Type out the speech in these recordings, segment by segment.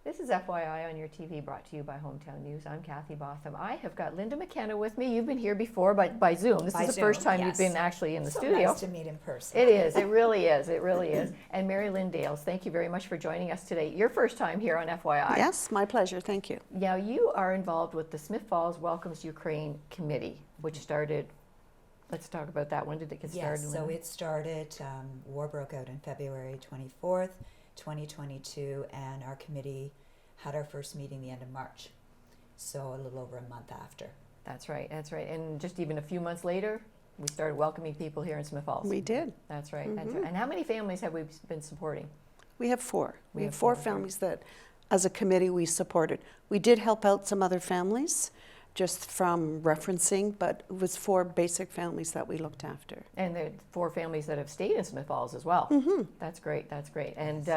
This is FYI on your TV, brought to you by Hometown News. I'm Kathy Botham. I have got Linda McKenna with me. You've been here before by Zoom. This is the first time you've been actually in the studio. Nice to meet in person. It is. It really is. It really is. And Mary Lynn Dales, thank you very much for joining us today. Your first time here on FYI. Yes, my pleasure. Thank you. Now, you are involved with the Smith Falls Welcomes Ukraine Committee, which started, let's talk about that. When did it get started? Yes, so it started, war broke out in February 24th, 2022, and our committee had our first meeting the end of March, so a little over a month after. That's right, that's right. And just even a few months later, we started welcoming people here in Smith Falls. We did. That's right, that's right. And how many families have we been supporting? We have four. We have four four families that, as a committee, we supported. We did help out some other families, just from referencing, but it was four basic families that we looked after. And there are four families that have stayed in Smith Falls as well. That's great, that's great. And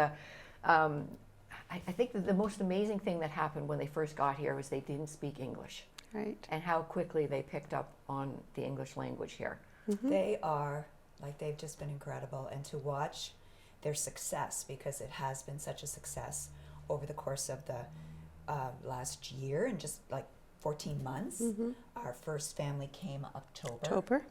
I think that the most amazing thing that happened when they first got here was they didn't speak English. Right. And how quickly they picked up on the English language here. They are, they've just been incredible, and to watch their success, because it has been such a success over the course of the last year, and just 14 months. Our first family came October.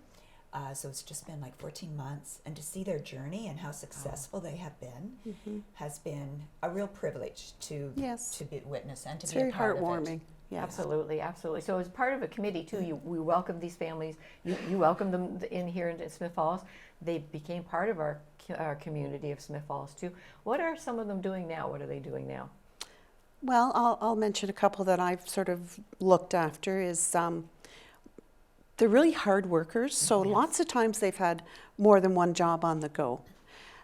So it's just been 14 months, and to see their journey and how successful they have been has been a real privilege to be witness and to It's be very a part heartwarming. of it. Yes. Absolutely, absolutely. So as part of a committee too, we welcome these families. You welcome them in here in Smith Falls. They became part of our community of Smith Falls too. What are some of them doing now? What are they doing now? Well, I'll mention a couple that I've sort of looked after. Is they're really hard workers, so lots of times they've had more than one job on the go.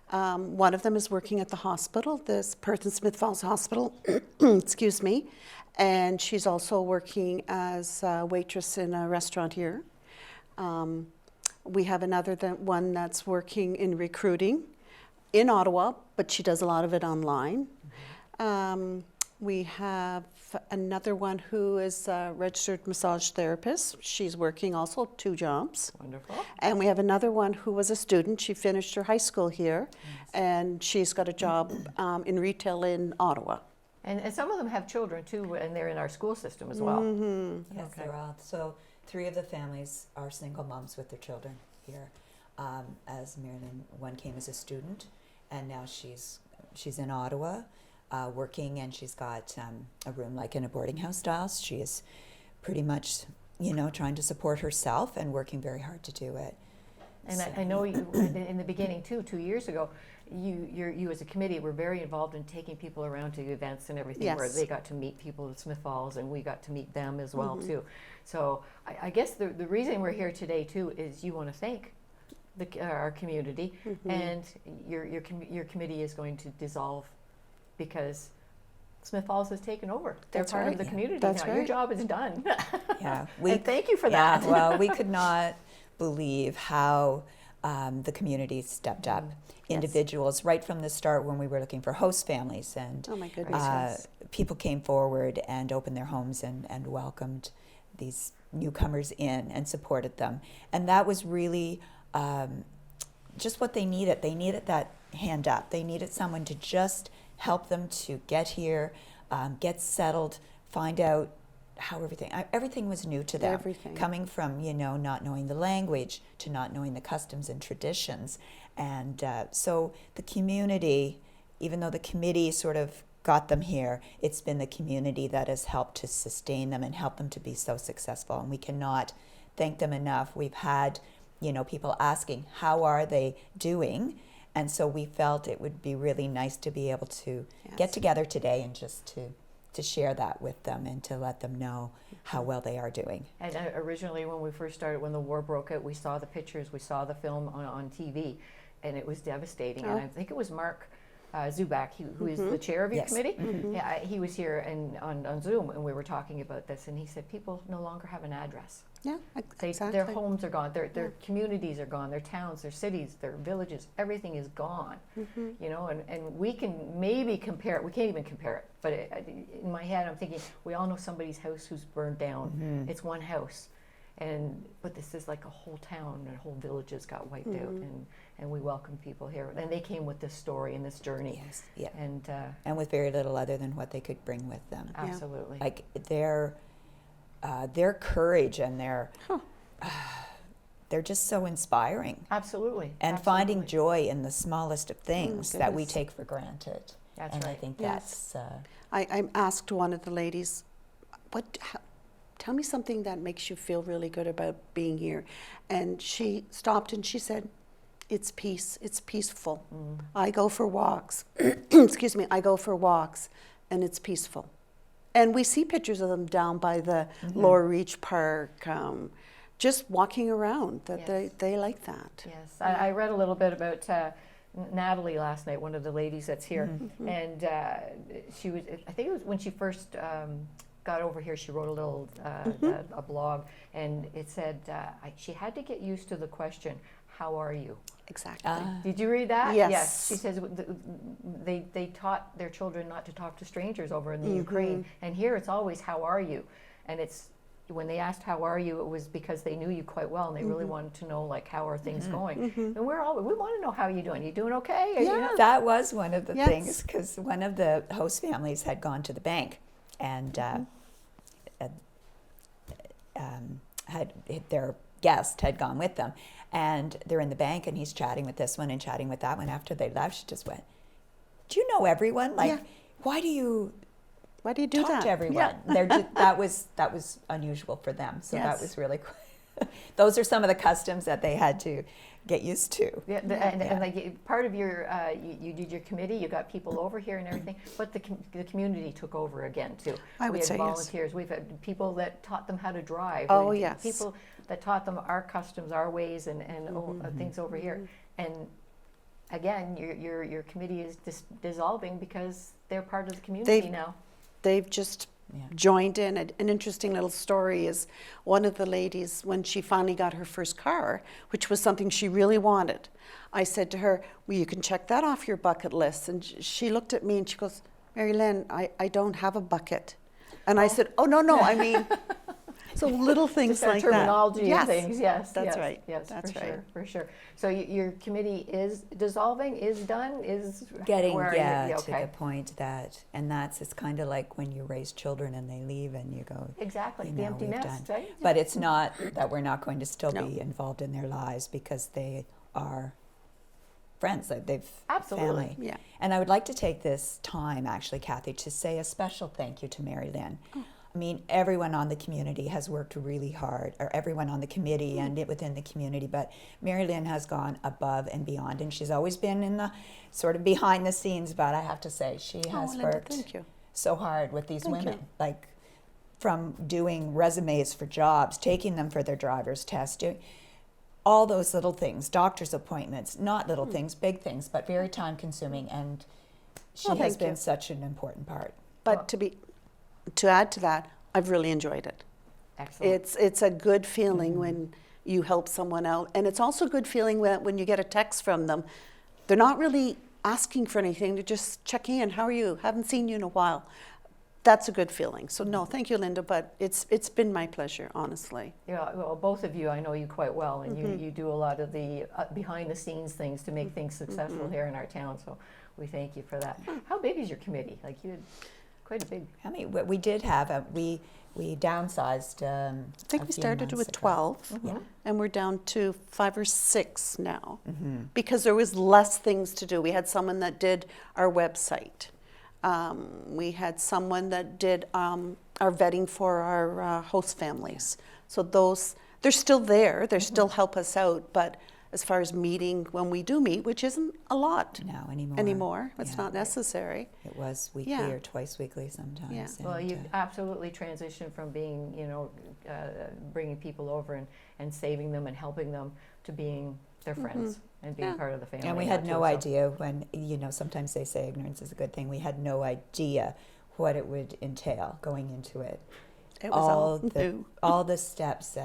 One of them is working at the hospital, this Perth and Smith Falls Hospital, excuse me, and she's also working as a waitress in a restaurant here. We have another one that's working in recruiting in Ottawa, but she does a lot of it online. We have another one who is a registered massage therapist. She's working also 2 jobs. Wonderful. And we have another one who was a student. She finished her high school here, and she's got a job in retail in Ottawa. And some of them have children too, and they're in our school system as well. Yes, they're all. So 3 of the families are single moms with their children here. As Marilyn, one came as a student, and now she's in Ottawa. Working, and she's got a room in a boarding house style. She is pretty much, trying to support herself and working very hard to do it. And so. I know you, in the beginning too, 2 years ago, you as a committee were very involved in taking people around to events and everything, where they got to meet people at Smith Falls, and we got to meet them as well too. So I guess the reason we're here today too is you want to thank our community, and your committee is going to dissolve because Smith Falls has taken over. They're part of the community now. Your job is done. And thank you for that. Well, we could not believe how the community stepped up. Individuals, right from the start when we were looking for host families, and oh my goodness, people came forward and opened their homes and welcomed these newcomers in and supported them. And that was really just what they needed. They needed that hand up. They needed someone to just help them to get here, get settled, find out how everything was new to them. Everything. Coming from, not knowing the language to not knowing the customs and traditions. And so the community, even though the committee sort of got them here, it's been the community that has helped to sustain them and help them to be so successful. And we cannot thank them enough. We've had, people asking, how are they doing? And so we felt it would be really nice to be able to get together today and just to share that with them and to let them know how well they are doing. And originally when we first started, when the war broke out, we saw the pictures, we saw the film on TV, and it was devastating. And I think it was Mark Zubak, who is the chair of your committee. Yeah, he was here and on Zoom, and we were talking about this, and he said people no longer have an address. Yeah, exactly. Their homes are gone, their communities are gone, their towns, their cities, their villages, everything is gone. And we can maybe compare it, we can't even compare it, but in my head I'm thinking, we all know somebody's house who's burned down. It's one house. But this is like a whole town and whole villages got wiped out, and we welcome people here. And they came with this story and this journey. Yes, yeah. And with very little other than what they could bring with them. absolutely. Like their courage and they're just so inspiring. Absolutely. And finding joy in the smallest of things that we goodness. take for granted. That's and right. I think Yes. that's I asked one of the ladies, tell me something that makes you feel really good about being here. And she stopped and she said, it's peace. It's peaceful. I go for walks. Excuse me. I go for walks and it's peaceful. And we see pictures of them down by the Lower Reach Park, just walking around, that Yes. they like that. Yes, I read a little bit about Natalie last night, one of the ladies that's here, and she was. I think it was when she first got over here. She wrote a little a blog, and it said she had to get used to the question, "How are you?" Exactly. Did you read that? Yes. She says they taught their children not to talk to strangers over in the Ukraine, and here it's always "How are you?" And it's when they asked "How are you?" it was because they knew you quite well, and they really wanted to know, like, how are things going? And we want to know how you're doing. You doing okay? Are you know? that was one of the Yes. things, because one of the host families had gone to the bank and had their guest had gone with them, and they're in the bank, and he's chatting with this one and chatting with that one. After they left, she just went, "Do you know everyone? Like, Yeah. why do you do talk that? to everyone?" They're just, that was unusual for them. So that Yes. was really cool. Those are some of the customs that they had to get used to. Yeah, and like part of your, you did your committee, you got people over here and everything, but the community took over again too. I would We had say yes. volunteers, we've had people that taught them how to drive. Oh, We- yes. People that taught them our customs, our ways, and things over here. And again, your committee is dissolving because they're part of the community now. They've just joined in. An interesting little story is one of the ladies, when she finally got her first car, which was something she really wanted, I said to her, well, you can check that off your bucket list. And she looked at me and she goes, Mary Lynn, I don't have a bucket. And I said, oh, no, I mean, so little things Just our like terminology that. and things, yes. That's yes, right. Yes, That's for right. sure, for sure. So your committee is dissolving, is done, is Getting where are you? Yeah, to the point that, and it's kind of like when you raise children and they leave and you go, Exactly, you the know, empty we've nest, done. right? But it's not that we're not going to still No. be involved in their lives, because they are friends, that they've Absolutely. family. Yeah. And I would like to take this time, actually, Kathy, to say a special thank you to Mary Lynn. I mean, everyone on the community has worked really hard, or everyone on the committee and within the community, but Mary Lynn has gone above and beyond, and she's always been in the sort of behind the scenes, but I have to say, she has Linda, worked thank you. so hard with these Thank women. you. Like, from doing resumes for jobs, taking them for their driver's test, doing all those little things, doctor's appointments, not little things, big things, but very time consuming, and she Well, has thank been you. such an important part. But to add to that, I've really enjoyed it. Excellent. It's a good feeling when you help someone out, and it's also a good feeling when you get a text from them. They're not really asking for anything; they're just checking in. How are you? Haven't seen you in a while. That's a good feeling. So no, thank you, Linda. But it's been my pleasure, honestly. Yeah, well, both of you, I know you quite well, and you do a lot of the behind the scenes things to make things successful here in our town. So we thank you for that. How big is your committee? Like, you had quite a big. I mean, we did have we downsized. I think we started with 12, and we're down to 5 or 6 now, because there was less things to do. We had someone that did our website. We had someone that did our vetting for our host families. So they're still there. They still help us out. But as far as meeting, when we do meet, which isn't a lot No, anymore. anymore, it's Yeah. not necessary. It was weekly Yeah. or twice weekly sometimes. Yeah. Well, and, you've absolutely transitioned from being, bringing people over and saving them and helping them to being their friends and being Yeah. part of the family. and we now, had too, no so- idea when, sometimes they say ignorance is a good thing. We had no idea what it would entail going into it. It was all the new. all the steps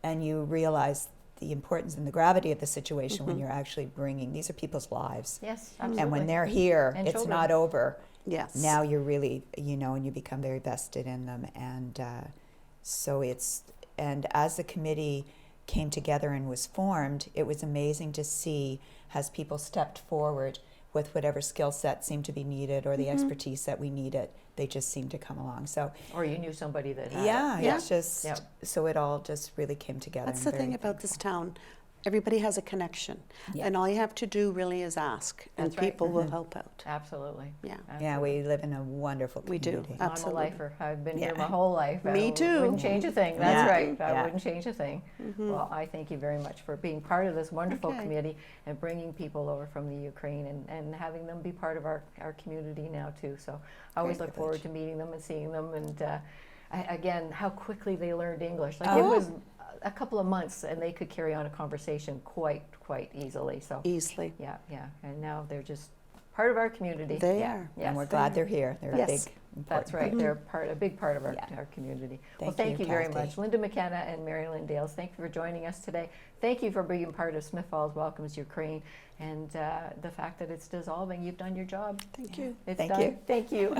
and you realize the importance and the gravity of the situation when you're actually bringing, these are people's lives. Yes, absolutely. And when they're here, And it's children. not over. Yes. Now you're really, and you become very vested in them. And so it's and as the committee came together and was formed, it was amazing to see as people stepped forward with whatever skill set seemed to be needed or the expertise that we needed. They just seemed to come along. So Or you knew somebody that had yeah, it. it's just Yep. so it all just really came together. That's I'm the thing very about this thankful. town. Everybody has a connection. Yeah. And all you have to do really is ask, and That's right. people will help out. Absolutely. Yeah. Yeah, we live in a wonderful We do. community. I'm a Absolutely. lifer. I've been Yeah. here my whole life. Me too. Wouldn't change a thing. That's Yeah. right. I Yeah. wouldn't change a thing. Well, I thank you very much for being part of this wonderful Okay. committee and bringing people over from the Ukraine and having them be part of our community now too. So I always Great look forward privilege. to meeting them and seeing them and again, how quickly they learned English. Like it Oh. was a couple of months and they could carry on a conversation quite easily. So Easily. yeah. And now they're just part of our community. They Yeah. are. Yes. And we're glad they're here. They're Yes. a big, important That's right. part. They're a big part of our, Yeah. our community. Thank Thank you, you very Kathy. much. Linda McKenna and Mary Lynn Dales, thank you for joining us today. Thank you for being part of Smith Falls Welcomes Ukraine and the fact that it's dissolving. You've done your job. Thank you. It's Thank done. you. Thank you.